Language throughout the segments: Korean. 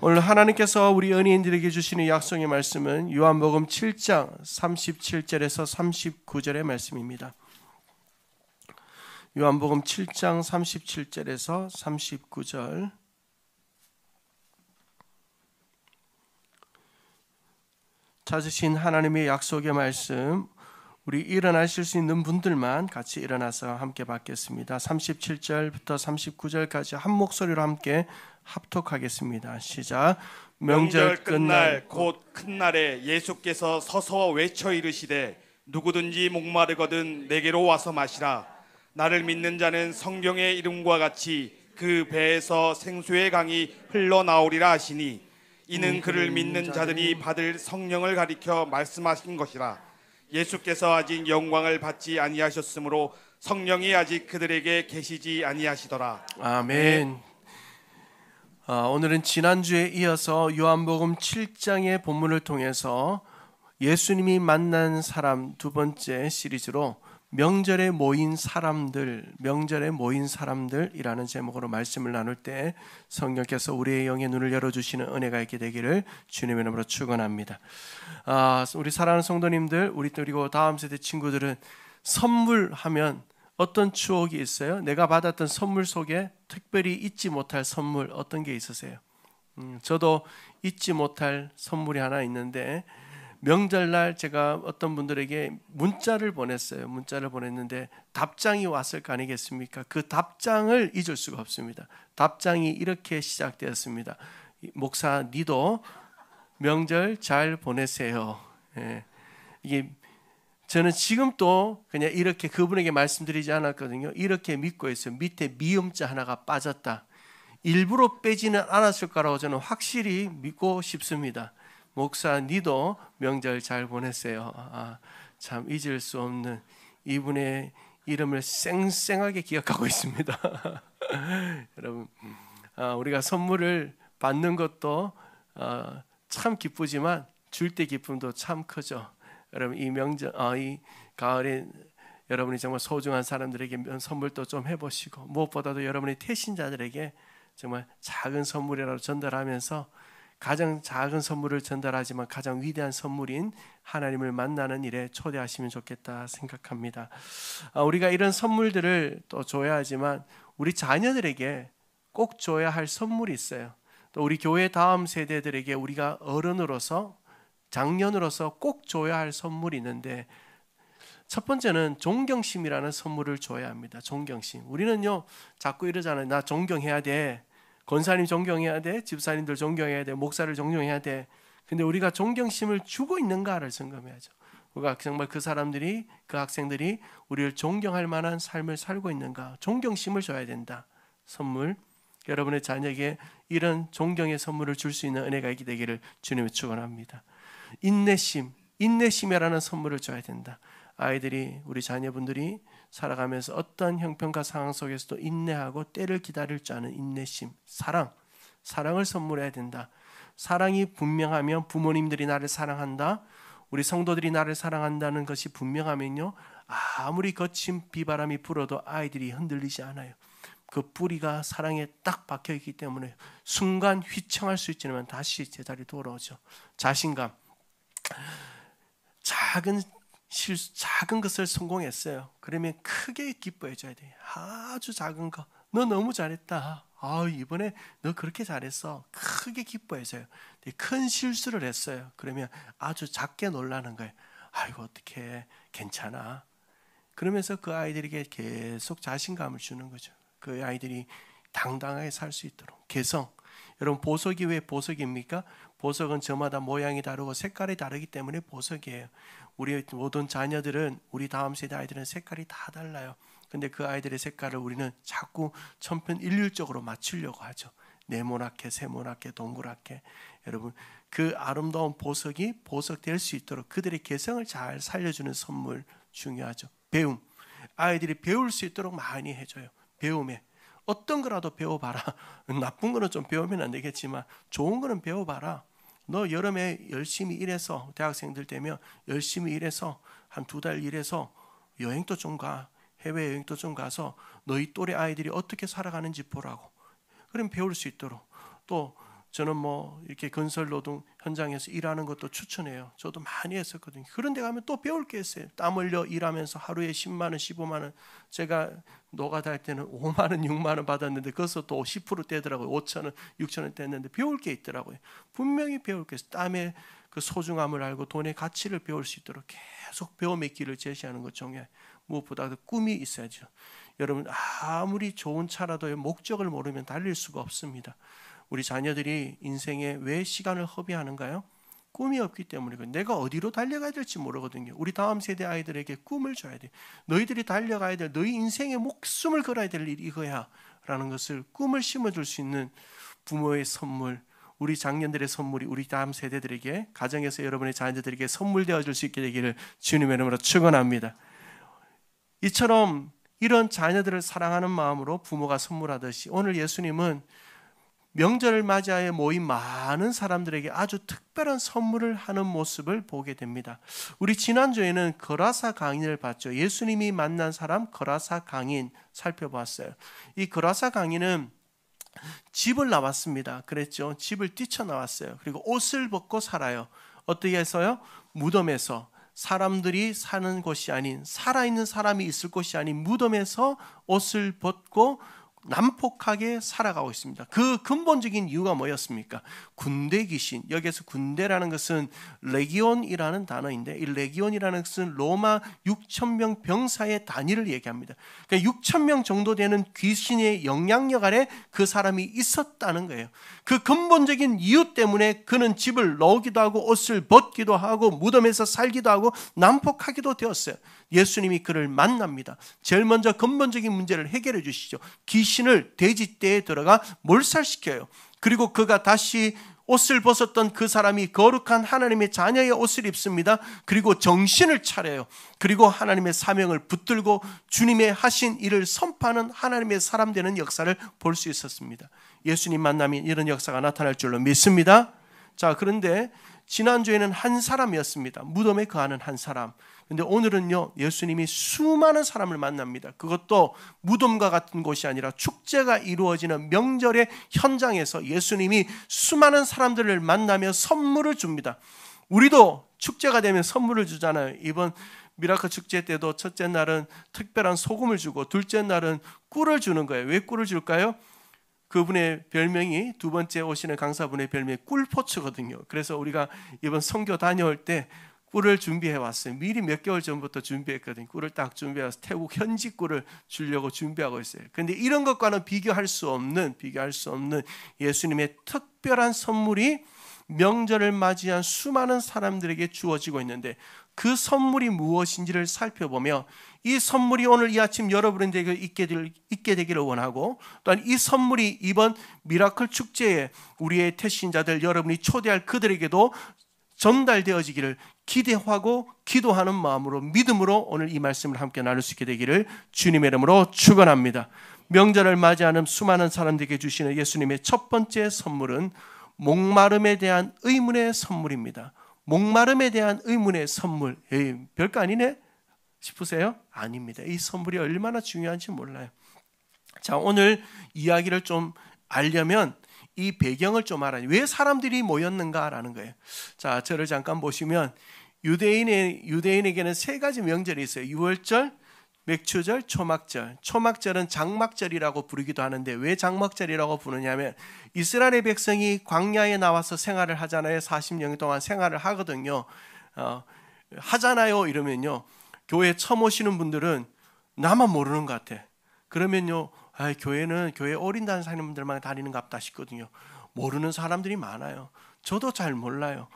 오늘 하나님께서 우리 연예인들에게 주시는 약속의 말씀은 요한복음 7장 37절에서 39절의 말씀입니다. 요한복음 7장 37절에서 39절. 찾으신 하나님의 약속의 말씀, 우리 일어나실 수 있는 분들만 같이 일어나서 함께 받겠습니다. 37절부터 39절까지 한 목소리로 함께 합독하겠습니다. 시작. 명절 끝날 곧 큰 날에 예수께서 서서 외쳐 이르시되 누구든지 목마르거든 내게로 와서 마시라. 나를 믿는 자는 성경의 이름과 같이 그 배에서 생수의 강이 흘러나오리라 하시니 이는 그를 믿는 자들이 받을 성령을 가리켜 말씀하신 것이라. 예수께서 아직 영광을 받지 아니하셨으므로 성령이 아직 그들에게 계시지 아니하시더라. 아멘. 오늘은 지난주에 이어서 요한복음 7장의 본문을 통해서 예수님이 만난 사람 두 번째 시리즈로 명절에 모인 사람들이라는 제목으로 말씀을 나눌 때 성령께서 우리의 영의 눈을 열어주시는 은혜가 있게 되기를 주님의 이름으로 축원합니다. 우리 사랑하는 성도님들, 그리고 다음 세대 친구들은 선물하면 어떤 추억이 있어요? 내가 받았던 선물 속에 특별히 잊지 못할 선물 어떤 게 있으세요? 저도 잊지 못할 선물이 하나 있는데, 명절날 제가 어떤 분들에게 문자를 보냈어요. 문자를 보냈는데 답장이 왔을 거 아니겠습니까? 그 답장을 잊을 수가 없습니다. 답장이 이렇게 시작되었습니다. 목사, 니도 명절 잘 보내세요. 이게 저는 지금도 그냥 이렇게 그분에게 말씀드리지 않았거든요. 이렇게 믿고 있어요. 밑에 미음자 하나가 빠졌다. 일부러 빼지는 않았을 거라고 저는 확실히 믿고 싶습니다. 목사, 니도 명절 잘 보냈어요. 참 잊을 수 없는 이분의 이름을 쌩쌩하게 기억하고 있습니다. 여러분, 우리가 선물을 받는 것도 참 기쁘지만 줄 때 기쁨도 참 크죠. 여러분, 이 명절, 이 가을에 여러분이 정말 소중한 사람들에게 선물도 좀 해보시고, 무엇보다도 여러분의 태신자들에게 정말 작은 선물이라도 전달하면서 가장 작은 선물을 전달하지만 가장 위대한 선물인 하나님을 만나는 일에 초대하시면 좋겠다 생각합니다. 우리가 이런 선물들을 또 줘야 하지만 우리 자녀들에게 꼭 줘야 할 선물이 있어요. 또 우리 교회 다음 세대들에게 우리가 어른으로서, 장년으로서 꼭 줘야 할 선물이 있는데, 첫 번째는 존경심이라는 선물을 줘야 합니다. 존경심. 우리는요 자꾸 이러잖아요. 나 존경해야 돼. 권사님 존경해야 돼. 집사님들 존경해야 돼. 목사를 존경해야 돼. 근데 우리가 존경심을 주고 있는가를 점검해야죠. 우리가 정말 그 사람들이, 그 학생들이 우리를 존경할 만한 삶을 살고 있는가. 존경심을 줘야 된다. 선물. 여러분의 자녀에게 이런 존경의 선물을 줄 수 있는 은혜가 있게 되기를 주님의 축원합니다. 인내심이라는 선물을 줘야 된다. 아이들이, 우리 자녀분들이 살아가면서 어떤 형편과 상황 속에서도 인내하고 때를 기다릴 줄 아는 인내심, 사랑을 선물해야 된다. 사랑이 분명하면, 부모님들이 나를 사랑한다, 우리 성도들이 나를 사랑한다는 것이 분명하면요, 아무리 거친 비바람이 불어도 아이들이 흔들리지 않아요. 그 뿌리가 사랑에 딱 박혀있기 때문에 순간 휘청할 수 있지만 다시 제자리 돌아오죠. 자신감, 작은 것을 성공했어요. 그러면 크게 기뻐해 줘야 돼요. 아주 작은 거, 너 너무 잘했다. 이번에 너 그렇게 잘했어. 크게 기뻐해 줘요. 큰 실수를 했어요. 그러면 아주 작게 놀라는 거예요. 아이고, 어떡해, 괜찮아. 그러면서 그 아이들에게 계속 자신감을 주는 거죠. 그 아이들이 당당하게 살 수 있도록. 개성. 여러분, 보석이 왜 보석입니까? 보석은 저마다 모양이 다르고 색깔이 다르기 때문에 보석이에요. 우리 모든 자녀들은, 우리 다음 세대 아이들은 색깔이 다 달라요. 근데 그 아이들의 색깔을 우리는 자꾸 천편일률적으로 맞추려고 하죠. 네모나게, 세모나게, 동그랗게. 여러분, 그 아름다운 보석이 보석될 수 있도록 그들의 개성을 잘 살려주는 선물 중요하죠. 배움. 아이들이 배울 수 있도록 많이 해줘요. 배움에. 어떤 거라도 배워봐라. 나쁜 거는 좀 배우면 안 되겠지만 좋은 거는 배워봐라. 너 여름에 열심히 일해서, 대학생들 되면 열심히 일해서 한 2달 일해서 여행도 좀 가. 해외여행도 좀 가서 너희 또래 아이들이 어떻게 살아가는지 보라고. 그럼 배울 수 있도록. 또 저는 뭐 이렇게 건설 노동 현장에서 일하는 것도 추천해요. 저도 많이 했었거든요. 그런 데 가면 또 배울 게 있어요. 땀 흘려 일하면서 하루에 10만 원, 15만 원. 제가 노가다 할 때는 5만 원, 6만 원 받았는데 거기서 또 10% 떼더라고요. 5천 원, 6천 원 떼는데 배울 게 있더라고요. 분명히 배울 게 있어요. 땀의 그 소중함을 알고 돈의 가치를 배울 수 있도록 계속 배움의 길을 제시하는 것 중에 무엇보다 꿈이 있어야죠. 여러분, 아무리 좋은 차라도 목적을 모르면 달릴 수가 없습니다. 우리 자녀들이 인생에 왜 시간을 허비하는가요? 꿈이 없기 때문이고, 내가 어디로 달려가야 될지 모르거든요. 우리 다음 세대 아이들에게 꿈을 줘야 돼. 너희들이 달려가야 될, 너희 인생에 목숨을 걸어야 될 일이 이거야 라는 것을, 꿈을 심어줄 수 있는 부모의 선물, 우리 장년들의 선물이 우리 다음 세대들에게, 가정에서 여러분의 자녀들에게 선물되어줄 수 있게 되기를 주님의 이름으로 축원합니다. 이처럼 이런 자녀들을 사랑하는 마음으로 부모가 선물하듯이, 오늘 예수님은 명절을 맞이하여 모인 많은 사람들에게 아주 특별한 선물을 하는 모습을 보게 됩니다. 우리 지난주에는 거라사 강인을 봤죠. 예수님이 만난 사람 거라사 강인 살펴봤어요. 이 거라사 강인은 집을 나왔습니다. 그랬죠. 집을 뛰쳐나왔어요. 그리고 옷을 벗고 살아요. 어떻게 해서요? 무덤에서, 사람들이 사는 곳이 아닌, 살아있는 사람이 있을 곳이 아닌 무덤에서 옷을 벗고 난폭하게 살아가고 있습니다. 그 근본적인 이유가 뭐였습니까? 군대 귀신. 여기서 군대라는 것은 레기온이라는 단어인데, 이 레기온이라는 것은 로마 6,000명 병사의 단위를 얘기합니다. 그러니까 6,000명 정도 되는 귀신의 영향력 아래 그 사람이 있었다는 거예요. 그 근본적인 이유 때문에 그는 집을 놓기도 하고 옷을 벗기도 하고 무덤에서 살기도 하고 난폭하기도 되었어요. 예수님이 그를 만납니다. 제일 먼저 근본적인 문제를 해결해 주시죠. 귀신을 돼지떼에 들어가 몰살시켜요. 그리고 그가 다시 옷을 벗었던 그 사람이 거룩한 하나님의 자녀의 옷을 입습니다. 그리고 정신을 차려요. 그리고 하나님의 사명을 붙들고 주님의 하신 일을 선포하는 하나님의 사람 되는 역사를 볼 수 있었습니다. 예수님 만나면 이런 역사가 나타날 줄로 믿습니다. 자, 그런데 지난주에는 한 사람이었습니다. 무덤에 거하는 한 사람. 근데 오늘은요, 예수님이 수많은 사람을 만납니다. 그것도 무덤과 같은 곳이 아니라 축제가 이루어지는 명절의 현장에서 예수님이 수많은 사람들을 만나며 선물을 줍니다. 우리도 축제가 되면 선물을 주잖아요. 이번 미라클 축제 때도 첫째 날은 특별한 소금을 주고 둘째 날은 꿀을 주는 거예요. 왜 꿀을 줄까요? 그분의 별명이, 두 번째 오시는 강사분의 별명이 꿀포츠거든요. 그래서 우리가 이번 선교 다녀올 때 꿀을 준비해 왔어요. 미리 몇 개월 전부터 준비했거든요. 꿀을 딱 준비해서 태국 현지 꿀을 주려고 준비하고 있어요. 그런데 이런 것과는 비교할 수 없는 예수님의 특별한 선물이 명절을 맞이한 수많은 사람들에게 주어지고 있는데, 그 선물이 무엇인지를 살펴보며 이 선물이 오늘 이 아침 여러분에게 있게 되기를 원하고, 또한 이 선물이 이번 미라클 축제에 우리의 태신자들, 여러분이 초대할 그들에게도 전달되어지기를 기대하고 기도하는 마음으로, 믿음으로 오늘 이 말씀을 함께 나눌 수 있게 되기를 주님의 이름으로 축원합니다. 명절을 맞이하는 수많은 사람들에게 주시는 예수님의 첫 번째 선물은 목마름에 대한 의문의 선물입니다. 목마름에 대한 의문의 선물. 별거 아니네 싶으세요? 아닙니다. 이 선물이 얼마나 중요한지 몰라요. 자, 오늘 이야기를 좀 알려면 이 배경을 좀 알아요. 왜 사람들이 모였는가라는 거예요. 자, 저를 잠깐 보시면 유대인에게는 세 가지 명절이 있어요. 유월절, 맥추절, 초막절. 초막절은 장막절이라고 부르기도 하는데, 왜 장막절이라고 부르냐면 이스라엘의 백성이 광야에 나와서 생활을 하잖아요. 40년 동안 생활을 하거든요. 하잖아요 이러면요, 교회 처음 오시는 분들은 나만 모르는 것 같아. 그러면요, 교회는 교회 어린 단사님들만 다니는 것 같다 싶거든요. 모르는 사람들이 많아요. 저도 잘 몰라요.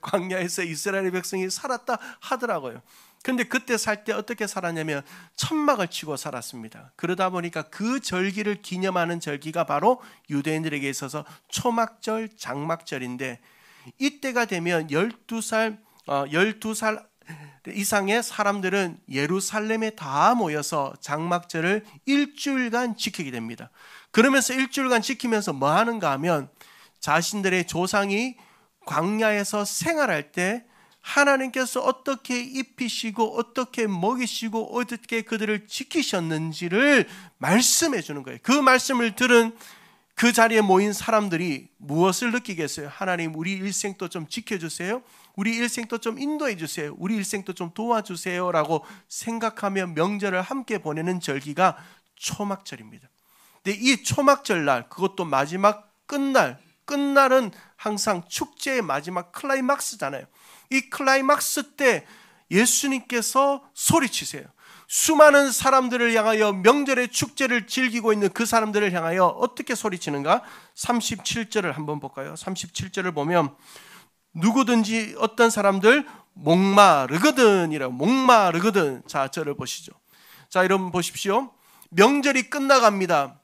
광야에서 이스라엘 백성이 살았다 하더라고요. 근데 그때 살 때 어떻게 살았냐면 천막을 치고 살았습니다. 그러다 보니까 그 절기를 기념하는 절기가 바로 유대인들에게 있어서 초막절, 장막절인데, 이때가 되면 12살 이상의 사람들은 예루살렘에 다 모여서 장막절을 일주일간 지키게 됩니다. 그러면서 일주일간 지키면서 뭐 하는가 하면, 자신들의 조상이 광야에서 생활할 때 하나님께서 어떻게 입히시고 어떻게 먹이시고 어떻게 그들을 지키셨는지를 말씀해 주는 거예요. 그 말씀을 들은 그 자리에 모인 사람들이 무엇을 느끼겠어요? 하나님, 우리 일생도 좀 지켜주세요. 우리 일생도 좀 인도해 주세요. 우리 일생도 좀 도와주세요 라고 생각하며 명절을 함께 보내는 절기가 초막절입니다. 근데 이 초막절날, 그것도 마지막 끝날은 항상 축제의 마지막 클라이막스잖아요. 이 클라이막스 때 예수님께서 소리치세요. 수많은 사람들을 향하여, 명절의 축제를 즐기고 있는 그 사람들을 향하여 어떻게 소리치는가? 37절을 한번 볼까요? 37절을 보면 누구든지 어떤 사람들 목마르거든 이라고, 목마르거든. 자, 저를 보시죠. 자, 여러분 보십시오. 명절이 끝나갑니다.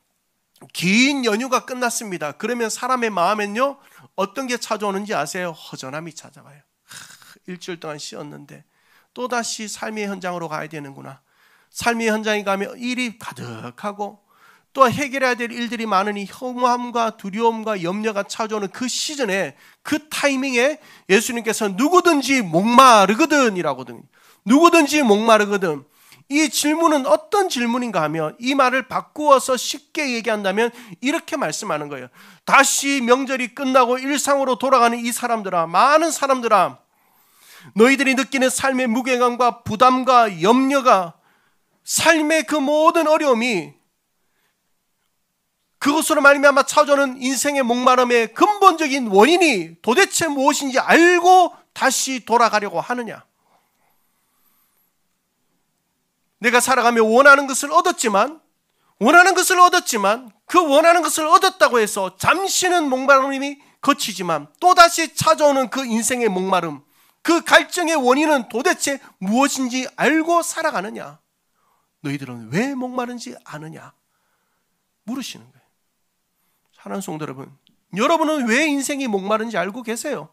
긴 연휴가 끝났습니다. 그러면 사람의 마음엔요, 어떤 게 찾아오는지 아세요? 허전함이 찾아와요. 일주일 동안 쉬었는데 또다시 삶의 현장으로 가야 되는구나. 삶의 현장에 가면 일이 가득하고 또 해결해야 될 일들이 많으니 허무함과 두려움과 염려가 찾아오는 그 시즌에, 그 타이밍에 예수님께서 누구든지 목마르거든 이라거든요. 누구든지 목마르거든. 이 질문은 어떤 질문인가 하면, 이 말을 바꾸어서 쉽게 얘기한다면 이렇게 말씀하는 거예요. 다시 명절이 끝나고 일상으로 돌아가는 이 사람들아, 많은 사람들아, 너희들이 느끼는 삶의 무게감과 부담과 염려가, 삶의 그 모든 어려움이, 그것으로 말미암아 찾아오는 인생의 목마름의 근본적인 원인이 도대체 무엇인지 알고 다시 돌아가려고 하느냐? 내가 살아가며 원하는 것을 얻었지만 그 원하는 것을 얻었다고 해서 잠시는 목마름이 거치지만 또다시 찾아오는 그 인생의 목마름, 그 갈증의 원인은 도대체 무엇인지 알고 살아가느냐? 너희들은 왜 목마른지 아느냐? 물으시는 거예요. 사랑하는 성도 여러분, 여러분은 왜 인생이 목마른지 알고 계세요?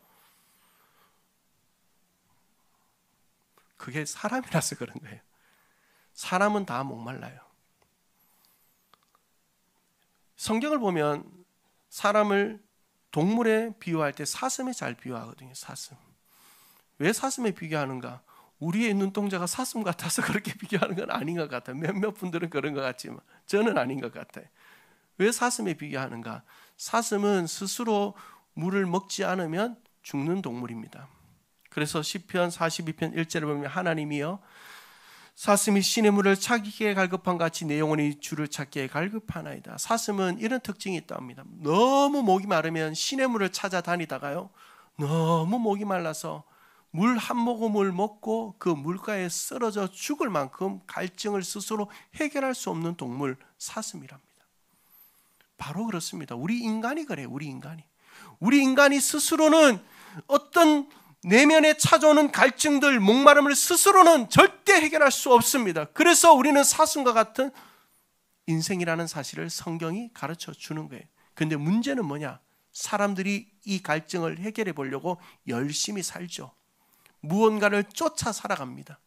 그게 사람이라서 그런 거예요. 사람은 다 목말라요. 성경을 보면 사람을 동물에 비유할 때 사슴에 잘 비유하거든요. 사슴. 왜 사슴에 비교하는가? 우리의 눈동자가 사슴 같아서 그렇게 비교하는 건 아닌 것 같아요. 몇몇 분들은 그런 것 같지만 저는 아닌 것 같아요. 왜 사슴에 비교하는가? 사슴은 스스로 물을 먹지 않으면 죽는 동물입니다. 그래서 시편 42편 1절에 보면 하나님이여, 사슴이 시냇물을 찾기에 갈급한 같이 내 영혼이 주를 찾기에 갈급하나이다. 사슴은 이런 특징이 있다고 합니다. 너무 목이 마르면 시냇물을 찾아다니다가요, 너무 목이 말라서 물 한 모금을 먹고 그 물가에 쓰러져 죽을 만큼 갈증을 스스로 해결할 수 없는 동물, 사슴이랍니다. 바로 그렇습니다. 우리 인간이 그래요. 우리 인간이 스스로는 어떤 내면에 찾아오는 갈증들, 목마름을 스스로는 절대 해결할 수 없습니다. 그래서 우리는 사슴과 같은 인생이라는 사실을 성경이 가르쳐 주는 거예요. 그런데 문제는 뭐냐? 사람들이 이 갈증을 해결해 보려고 열심히 살죠. 무언가를 쫓아 살아갑니다.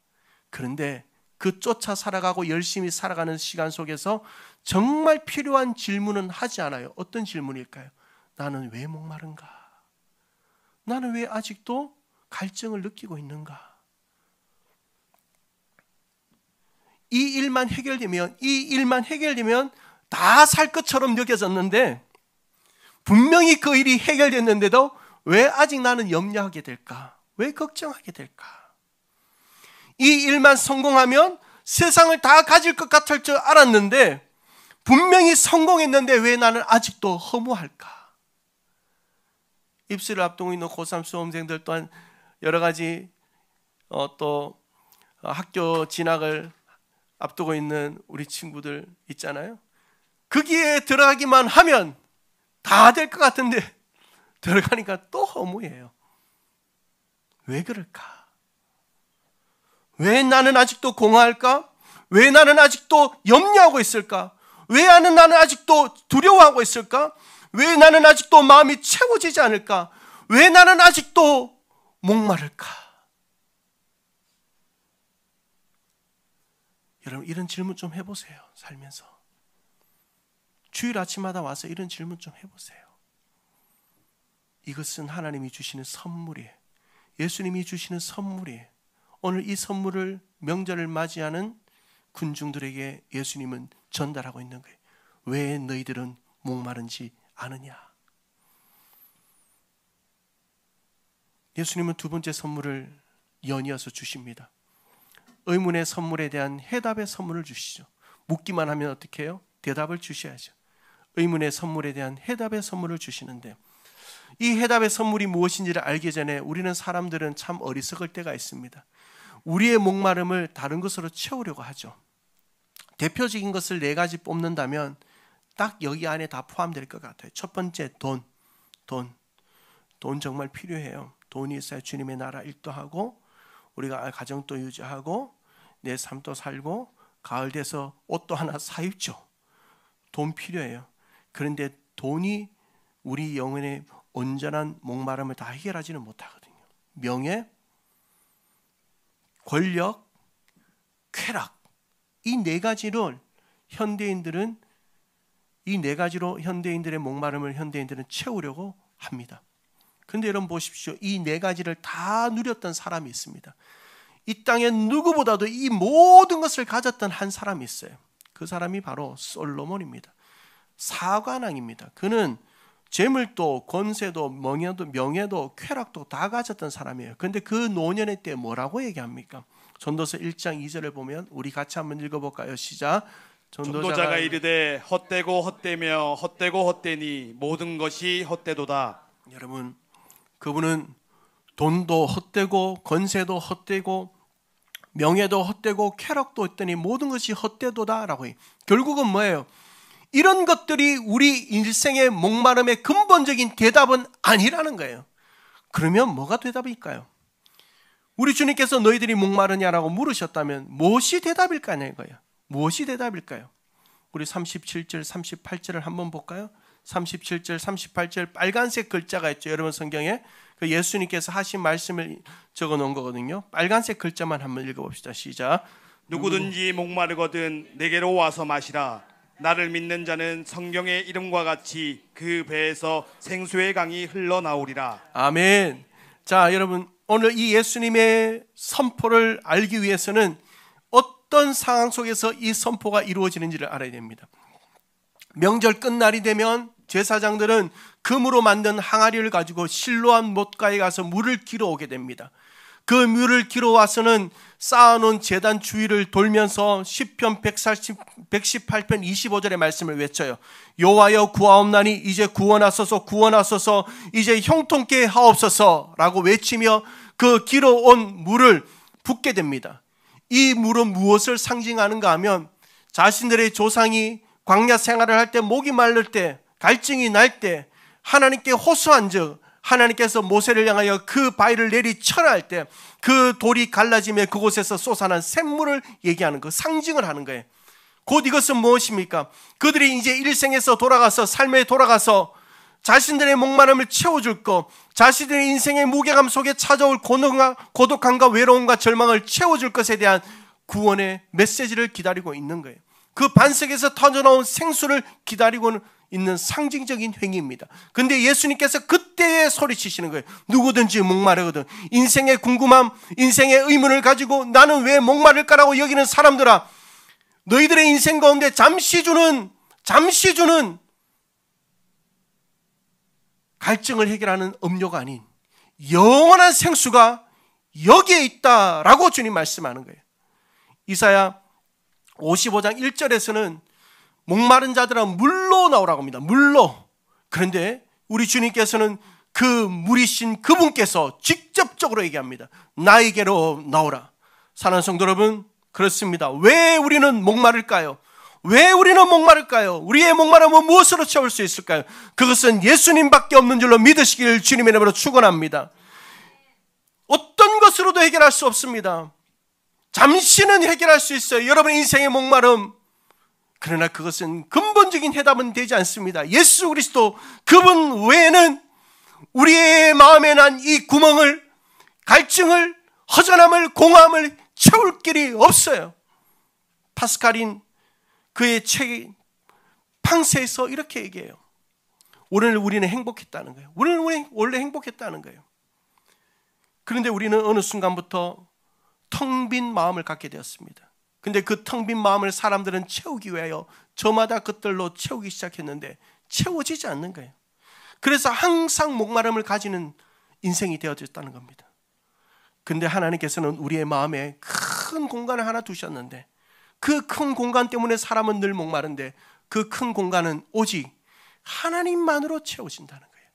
그런데 그 쫓아 살아가고 열심히 살아가는 시간 속에서 정말 필요한 질문은 하지 않아요. 어떤 질문일까요? 나는 왜 목마른가? 나는 왜 아직도 갈증을 느끼고 있는가? 이 일만 해결되면 다 살 것처럼 느껴졌는데, 분명히 그 일이 해결됐는데도 왜 아직 나는 염려하게 될까? 왜 걱정하게 될까? 이 일만 성공하면 세상을 다 가질 것 같을 줄 알았는데, 분명히 성공했는데 왜 나는 아직도 허무할까? 입시를 앞두고 있는 고3 수험생들 또한 여러 가지 또 학교 진학을 앞두고 있는 우리 친구들 있잖아요. 거기에 들어가기만 하면 다 될 것 같은데 들어가니까 또 허무해요. 왜 그럴까? 왜 나는 아직도 공허할까? 왜 나는 아직도 염려하고 있을까? 왜 나는 아직도 두려워하고 있을까? 왜 나는 아직도 마음이 채워지지 않을까? 왜 나는 아직도 목마를까? 여러분, 이런 질문 좀 해보세요. 살면서 주일 아침마다 와서 이런 질문 좀 해보세요. 이것은 하나님이 주시는 선물이에요. 예수님이 주시는 선물이에요. 오늘 이 선물을, 명절을 맞이하는 군중들에게 예수님은 전달하고 있는 거예요. 왜 너희들은 목마른지 아느냐? 예수님은 두 번째 선물을 연이어서 주십니다. 의문의 선물에 대한 해답의 선물을 주시죠. 묻기만 하면 어떻게 해요? 대답을 주셔야죠. 의문의 선물에 대한 해답의 선물을 주시는데, 이 해답의 선물이 무엇인지를 알기 전에 우리는 사람들은 참 어리석을 때가 있습니다. 우리의 목마름을 다른 것으로 채우려고 하죠. 대표적인 것을 4가지 뽑는다면 딱 여기 안에 다 포함될 것 같아요. 첫 번째, 돈 정말 필요해요. 돈이 있어야 주님의 나라 일도 하고, 우리가 가정도 유지하고, 내 삶도 살고, 가을 돼서 옷도 하나 사 입죠. 돈 필요해요. 그런데 돈이 우리 영혼의 온전한 목마름을 다 해결하지는 못하거든요. 명예, 권력, 쾌락, 이 4가지로 현대인들은 현대인들의 목마름을 현대인들은 채우려고 합니다. 그런데 여러분 보십시오. 이 4가지를 다 누렸던 사람이 있습니다. 이 땅에 누구보다도 이 모든 것을 가졌던 한 사람이 있어요. 그 사람이 바로 솔로몬입니다. 사관왕입니다. 그는 재물도 권세도 명예도 쾌락도 다 가졌던 사람이에요. 그런데 그 노년의 때 뭐라고 얘기합니까? 전도서 1장 2절을 보면 우리 같이 한번 읽어볼까요? 시작. 전도자가 이르되 헛되고 헛되며 헛되고 헛되니 모든 것이 헛되도다. 여러분, 그분은 돈도 헛되고 권세도 헛되고 명예도 헛되고 쾌락도 헛되니 모든 것이 헛되도다라고 해요. 결국은 뭐예요? 이런 것들이 우리 일생의 목마름의 근본적인 대답은 아니라는 거예요. 그러면 뭐가 대답일까요? 우리 주님께서 너희들이 목마르냐라고 물으셨다면 무엇이 대답일까요? 무엇이 대답일까요? 우리 37절, 38절을 한번 볼까요? 37절, 38절 빨간색 글자가 있죠. 여러분 성경에 그 예수님께서 하신 말씀을 적어 놓은 거거든요. 빨간색 글자만 한번 읽어봅시다. 시작. 누구든지 목마르거든 내게로 와서 마시라. 나를 믿는 자는 성경의 이름과 같이 그 배에서 생수의 강이 흘러나오리라. 아멘. 자, 여러분 오늘 이 예수님의 선포를 알기 위해서는 어떤 상황 속에서 이 선포가 이루어지는지를 알아야 됩니다. 명절 끝날이 되면 제사장들은 금으로 만든 항아리를 가지고 실로암 못가에 가서 물을 길어 오게 됩니다. 그 물을 길어 와서는 쌓아놓은 제단 주위를 돌면서 시편 118편 25절의 말씀을 외쳐요. 여호와여 구하옵나니 이제 구원하소서 구원하소서 이제 형통케 하옵소서 라고 외치며 그 길어 온 물을 붓게 됩니다. 이 물은 무엇을 상징하는가 하면 자신들의 조상이 광야 생활을 할 때 목이 마를 때 갈증이 날 때 하나님께 호소한 즉 하나님께서 모세를 향하여 그 바위를 내리쳐라 할 때 그 돌이 갈라지며 그곳에서 솟아난 샘물을 얘기하는 거, 상징을 하는 거예요. 곧 이것은 무엇입니까? 그들이 이제 일생에서 돌아가서 삶에 돌아가서 자신들의 목마름을 채워줄 것, 자신들의 인생의 무게감 속에 찾아올 고독함과 외로움과 절망을 채워줄 것에 대한 구원의 메시지를 기다리고 있는 거예요. 그 반석에서 터져나온 생수를 기다리고 있는 상징적인 행위입니다. 근데 예수님께서 그때에 소리치시는 거예요. 누구든지 목마르거든 인생의 궁금함, 인생의 의문을 가지고 나는 왜 목마를까라고 여기는 사람들아, 너희들의 인생 가운데 잠시 주는 갈증을 해결하는 음료가 아닌 영원한 생수가 여기에 있다라고 주님 말씀하는 거예요. 이사야 55장 1절에서는 목마른 자들은 물로 나오라고 합니다. 물로. 그런데 우리 주님께서는 그 물이신 그분께서 직접적으로 얘기합니다. 나에게로 나오라. 사랑하는 성도 여러분, 그렇습니다. 왜 우리는 목마를까요? 왜 우리는 목마를까요? 우리의 목마름은 무엇으로 채울 수 있을까요? 그것은 예수님밖에 없는 줄로 믿으시길 주님의 이름으로 축원합니다. 어떤 것으로도 해결할 수 없습니다. 잠시는 해결할 수 있어요. 여러분의 인생의 목마름. 그러나 그것은 근본적인 해답은 되지 않습니다. 예수 그리스도 그분 외에는 우리의 마음에 난 이 구멍을, 갈증을, 허전함을, 공허함을 채울 길이 없어요. 파스칼인 그의 책 팡세에서 이렇게 얘기해요. 오늘 우리는 행복했다는 거예요. 우리는 원래 행복했다는 거예요. 그런데 우리는 어느 순간부터 텅 빈 마음을 갖게 되었습니다. 근데 그 텅 빈 마음을 사람들은 채우기 위하여 저마다 그들로 채우기 시작했는데 채워지지 않는 거예요. 그래서 항상 목마름을 가지는 인생이 되어졌다는 겁니다. 근데 하나님께서는 우리의 마음에 큰 공간을 하나 두셨는데 그 큰 공간 때문에 사람은 늘 목마른데 그 큰 공간은 오직 하나님만으로 채워진다는 거예요.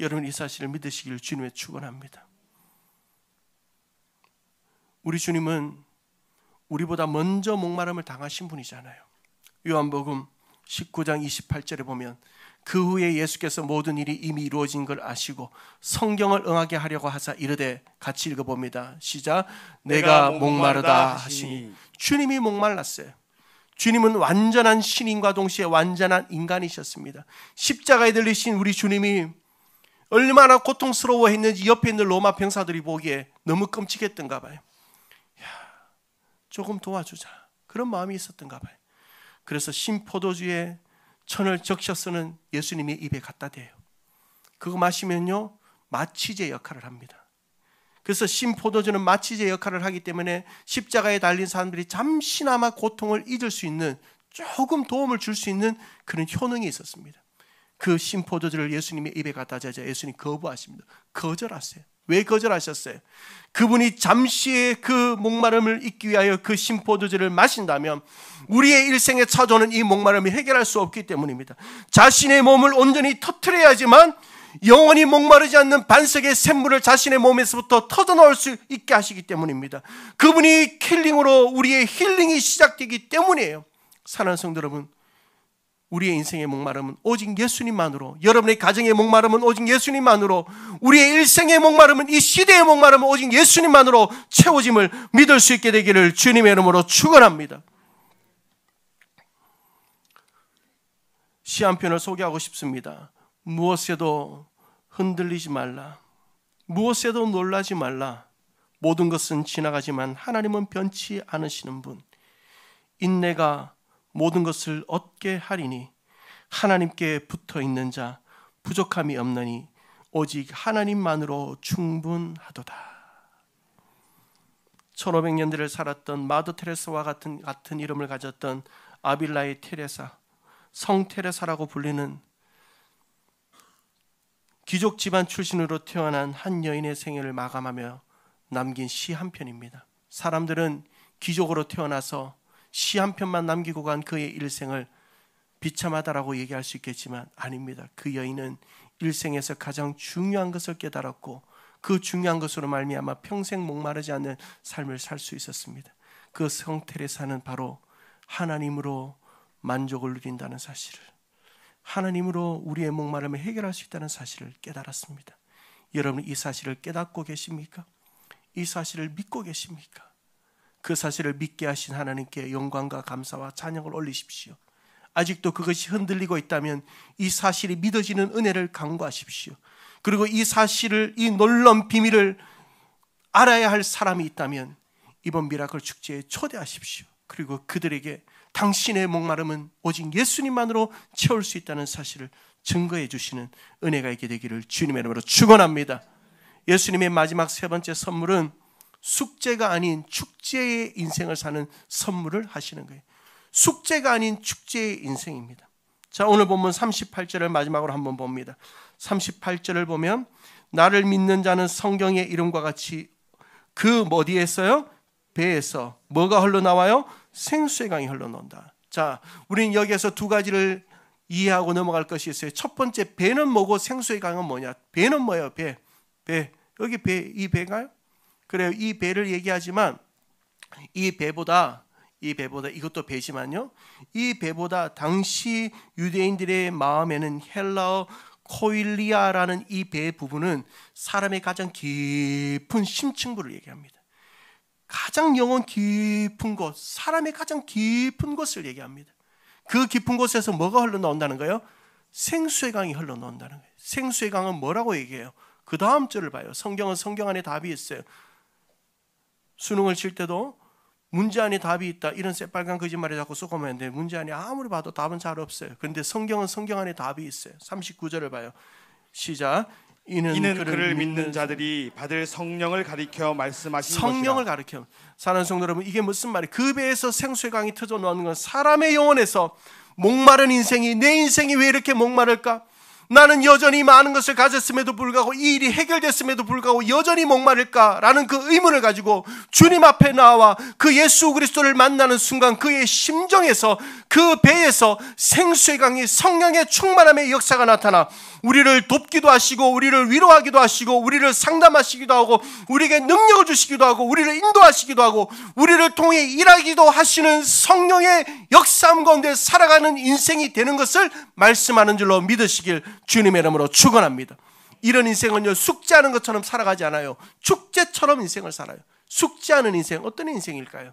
여러분 이 사실을 믿으시기를 주님의 축원합니다. 우리 주님은 우리보다 먼저 목마름을 당하신 분이잖아요. 요한복음 19장 28절에 보면 그 후에 예수께서 모든 일이 이미 이루어진 걸 아시고 성경을 응하게 하려고 하사 이르되, 같이 읽어봅니다. 시작. 내가 목마르다 하시니. 주님이 목말랐어요. 주님은 완전한 신인과 동시에 완전한 인간이셨습니다. 십자가에 들리신 우리 주님이 얼마나 고통스러워했는지 옆에 있는 로마 병사들이 보기에 너무 끔찍했던가 봐요. 조금 도와주자, 그런 마음이 있었던가 봐요. 그래서 신포도주에 천을 적셔서는 예수님의 입에 갖다 대요. 그거 마시면요 마취제 역할을 합니다. 그래서 신포도주는 마취제 역할을 하기 때문에 십자가에 달린 사람들이 잠시나마 고통을 잊을 수 있는, 조금 도움을 줄 수 있는 그런 효능이 있었습니다. 그 신포도주를 예수님의 입에 갖다 대자 예수님 거부하십니다. 거절하세요. 왜 거절하셨어요? 그분이 잠시의 그 목마름을 잊기 위하여 그 신포도주를 마신다면 우리의 일생에 찾아오는 이 목마름을 해결할 수 없기 때문입니다. 자신의 몸을 온전히 터뜨려야지만 영원히 목마르지 않는 반석의 샘물을 자신의 몸에서부터 터져나올 수 있게 하시기 때문입니다. 그분이 킬링으로 우리의 힐링이 시작되기 때문이에요. 사랑하는 성도 여러분, 우리의 인생의 목마름은 오직 예수님만으로, 여러분의 가정의 목마름은 오직 예수님만으로, 우리의 일생의 목마름은, 이 시대의 목마름은 오직 예수님만으로 채워짐을 믿을 수 있게 되기를 주님의 이름으로 축원합니다. 시 한 편을 소개하고 싶습니다. 무엇에도 흔들리지 말라, 무엇에도 놀라지 말라. 모든 것은 지나가지만 하나님은 변치 않으시는 분. 인내가 모든 것을 얻게 하리니 하나님께 붙어 있는 자 부족함이 없느니 오직 하나님만으로 충분하도다. 1500년대를 살았던 마더 테레사와 같은 이름을 가졌던 아빌라의 테레사, 성 테레사라고 불리는 귀족 집안 출신으로 태어난 한 여인의 생애를 마감하며 남긴 시 한 편입니다. 사람들은 귀족으로 태어나서 시 한 편만 남기고 간 그의 일생을 비참하다라고 얘기할 수 있겠지만 아닙니다. 그 여인은 일생에서 가장 중요한 것을 깨달았고 그 중요한 것으로 말미암아 평생 목마르지 않는 삶을 살 수 있었습니다. 그 성 테레사는 바로 하나님으로 만족을 누린다는 사실을, 하나님으로 우리의 목마름을 해결할 수 있다는 사실을 깨달았습니다. 여러분 이 사실을 깨닫고 계십니까? 이 사실을 믿고 계십니까? 그 사실을 믿게 하신 하나님께 영광과 감사와 찬양을 올리십시오. 아직도 그것이 흔들리고 있다면 이 사실이 믿어지는 은혜를 간구하십시오. 그리고 이 사실을, 이 놀라운 비밀을 알아야 할 사람이 있다면 이번 미라클 축제에 초대하십시오. 그리고 그들에게 당신의 목마름은 오직 예수님만으로 채울 수 있다는 사실을 증거해 주시는 은혜가 있게 되기를 주님의 이름으로 축원합니다. 예수님의 마지막 세 번째 선물은 숙제가 아닌 축제의 인생을 사는 선물을 하시는 거예요. 숙제가 아닌 축제의 인생입니다. 자, 오늘 본문 38절을 마지막으로 한번 봅니다. 38절을 보면 나를 믿는 자는 성경의 이름과 같이 그 어디에서요? 배에서 뭐가 흘러나와요? 생수의 강이 흘러나온다. 자, 우리는 여기에서 두 가지를 이해하고 넘어갈 것이 있어요. 첫 번째, 배는 뭐고 생수의 강은 뭐냐? 배는 뭐예요? 배. 여기 배, 이 배가요? 그래요. 이 배를 얘기하지만 이 배보다 이것도 배지만요. 이 배보다 당시 유대인들의 마음에는 헬라어 코일리아라는 이 배 부분은 사람의 가장 깊은 심층부를 얘기합니다. 가장 영혼 깊은 곳, 사람의 가장 깊은 곳을 얘기합니다. 그 깊은 곳에서 뭐가 흘러나온다는 거예요? 생수의 강이 흘러나온다는 거예요. 생수의 강은 뭐라고 얘기해요? 그 다음 절을 봐요. 성경은 성경 안에 답이 있어요. 수능을 칠 때도 문제 안에 답이 있다, 이런 새빨간 거짓말에 자꾸 쏘고면 안 돼요. 문제 안에 아무리 봐도 답은 잘 없어요. 그런데 성경은 성경 안에 답이 있어요. 39절을 봐요. 시작. 이는 그를 믿는 자들이 받을 성령을 가리켜 말씀하신 성령을 것이라. 가리켜. 사랑하는 성도 여러분, 이게 무슨 말이에요? 그 배에서 생수의 강이 터져 나오는 건 사람의 영혼에서 목마른 인생이, 내 인생이 왜 이렇게 목마를까? 나는 여전히 많은 것을 가졌음에도 불구하고 이 일이 해결됐음에도 불구하고 여전히 목마를까라는 그 의문을 가지고 주님 앞에 나와 그 예수 그리스도를 만나는 순간 그의 심정에서, 그 배에서 생수의 강이, 성령의 충만함의 역사가 나타나 우리를 돕기도 하시고, 우리를 위로하기도 하시고, 우리를 상담하시기도 하고, 우리에게 능력을 주시기도 하고, 우리를 인도하시기도 하고, 우리를 통해 일하기도 하시는 성령의 역사함 가운데 살아가는 인생이 되는 것을 말씀하는 줄로 믿으시길 주님의 이름으로 축원합니다. 이런 인생은요, 숙제하는 것처럼 살아가지 않아요. 축제처럼 인생을 살아요. 숙제하는 인생, 어떤 인생일까요?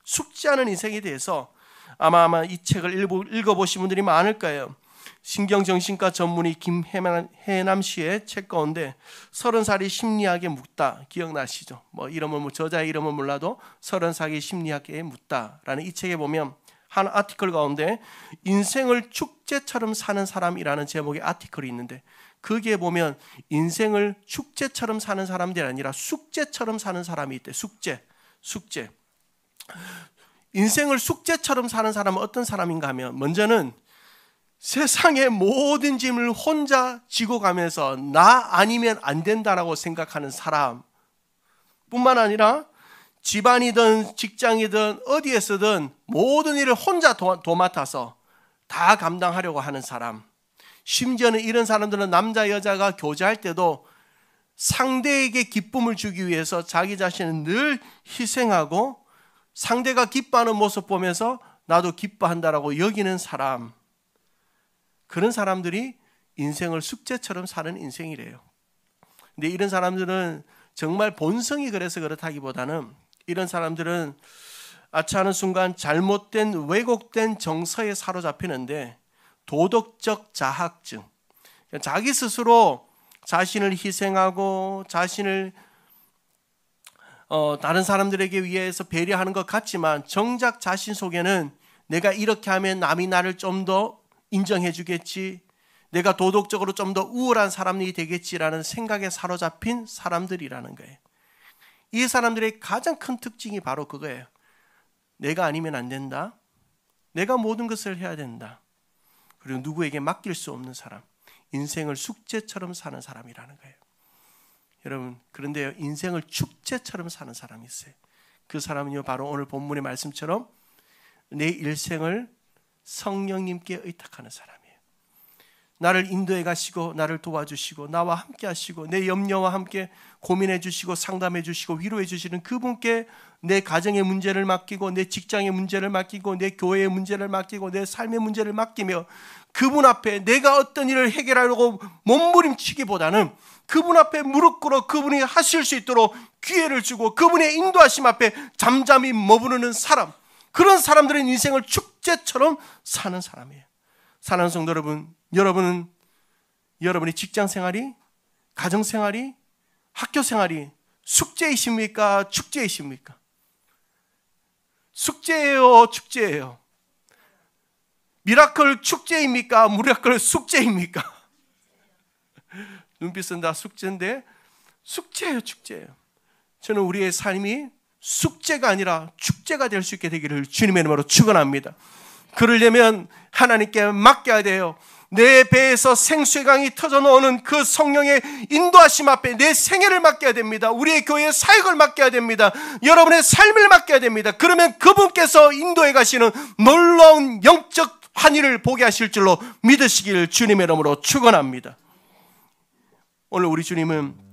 숙제하는 인생에 대해서 아마 이 책을 읽어보신 분들이 많을 거예요. 신경정신과 전문의 김혜남 씨의 책 가운데 30살이 심리학에 묻다, 기억나시죠? 이름은 저자의 이름은 몰라도 30살이 심리학에 묻다라는 이 책에 보면 한 아티클 가운데 인생을 축제처럼 사는 사람이라는 제목의 아티클이 있는데, 거기에 보면 인생을 축제처럼 사는 사람들이 아니라 숙제처럼 사는 사람이 있대. 숙제. 인생을 숙제처럼 사는 사람은 어떤 사람인가 하면, 먼저는 세상의 모든 짐을 혼자 지고 가면서 나 아니면 안 된다라고 생각하는 사람 뿐만 아니라 집안이든 직장이든 어디에서든 모든 일을 혼자 도맡아서 다 감당하려고 하는 사람, 심지어는 이런 사람들은 남자 여자가 교제할 때도 상대에게 기쁨을 주기 위해서 자기 자신을 늘 희생하고 상대가 기뻐하는 모습 보면서 나도 기뻐한다라고 여기는 사람, 그런 사람들이 인생을 숙제처럼 사는 인생이래요. 근데 이런 사람들은 정말 본성이 그래서 그렇다기보다는, 이런 사람들은 아차하는 순간 잘못된 왜곡된 정서에 사로잡히는데, 도덕적 자학증, 자기 스스로 자신을 희생하고 자신을 다른 사람들에게 위해서 배려하는 것 같지만 정작 자신 속에는 내가 이렇게 하면 남이 나를 좀 더 인정해 주겠지, 내가 도덕적으로 좀 더 우월한 사람이 되겠지라는 생각에 사로잡힌 사람들이라는 거예요. 이 사람들의 가장 큰 특징이 바로 그거예요. 내가 아니면 안 된다, 내가 모든 것을 해야 된다, 그리고 누구에게 맡길 수 없는 사람, 인생을 숙제처럼 사는 사람이라는 거예요. 여러분, 그런데요, 인생을 축제처럼 사는 사람이 있어요. 그 사람은요, 바로 오늘 본문의 말씀처럼 내 일생을 성령님께 의탁하는 사람이에요. 나를 인도해 가시고 나를 도와주시고 나와 함께 하시고 내 염려와 함께 고민해 주시고 상담해 주시고 위로해 주시는 그분께 내 가정의 문제를 맡기고 내 직장의 문제를 맡기고 내 교회의 문제를 맡기고 내 삶의 문제를 맡기며 그분 앞에 내가 어떤 일을 해결하려고 몸부림치기보다는 그분 앞에 무릎 꿇어 그분이 하실 수 있도록 기회를 주고 그분의 인도하심 앞에 잠잠히 머무르는 사람, 그런 사람들은 인생을 축제처럼 사는 사람이에요. 사랑하는 성도 여러분, 여러분의 직장 생활이, 가정 생활이, 학교 생활이 숙제이십니까? 축제이십니까? 숙제예요, 축제예요? 미라클 축제입니까? 미라클 숙제입니까? 눈빛은 다 숙제인데 숙제예요, 축제예요. 저는 우리의 삶이 숙제가 아니라 축제가 될 수 있게 되기를 주님의 이름으로 축원합니다. 그러려면 하나님께 맡겨야 돼요. 내 배에서 생수의 강이 터져 나오는 그 성령의 인도하심 앞에 내 생애를 맡겨야 됩니다. 우리의 교회의 사역을 맡겨야 됩니다. 여러분의 삶을 맡겨야 됩니다. 그러면 그분께서 인도해 가시는 놀라운 영적 환희를 보게 하실 줄로 믿으시길 주님의 이름으로 축원합니다. 오늘 우리 주님은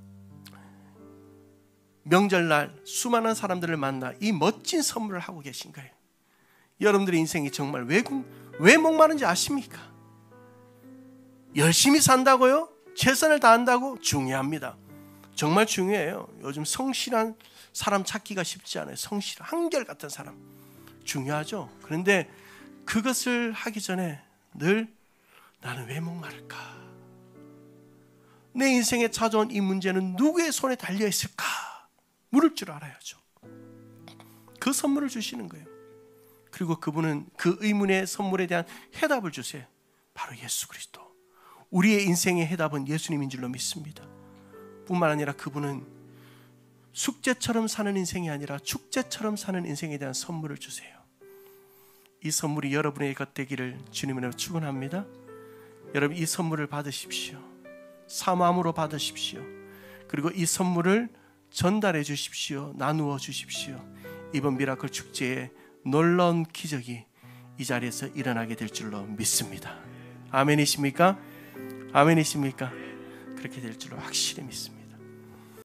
명절날 수많은 사람들을 만나 이 멋진 선물을 하고 계신 거예요. 여러분들의 인생이 정말 왜 목마른지 아십니까? 열심히 산다고요? 최선을 다한다고? 중요합니다. 정말 중요해요. 요즘 성실한 사람 찾기가 쉽지 않아요. 성실한 한결같은 사람 중요하죠. 그런데 그것을 하기 전에 늘 나는 왜 목마를까? 내 인생에 찾아온 이 문제는 누구의 손에 달려있을까? 물을 줄 알아야죠. 그 선물을 주시는 거예요. 그리고 그분은 그 의문의 선물에 대한 해답을 주세요. 바로 예수 그리스도. 우리의 인생의 해답은 예수님인 줄로 믿습니다. 뿐만 아니라 그분은 숙제처럼 사는 인생이 아니라 축제처럼 사는 인생에 대한 선물을 주세요. 이 선물이 여러분의 것 되기를 주님으로 축원합니다. 여러분 이 선물을 받으십시오. 사모함으로 받으십시오. 그리고 이 선물을 전달해 주십시오. 나누어 주십시오. 이번 미라클 축제에 놀라운 기적이 이 자리에서 일어나게 될 줄로 믿습니다. 아멘이십니까? 아멘이십니까? 그렇게 될 줄로 확실히 믿습니다.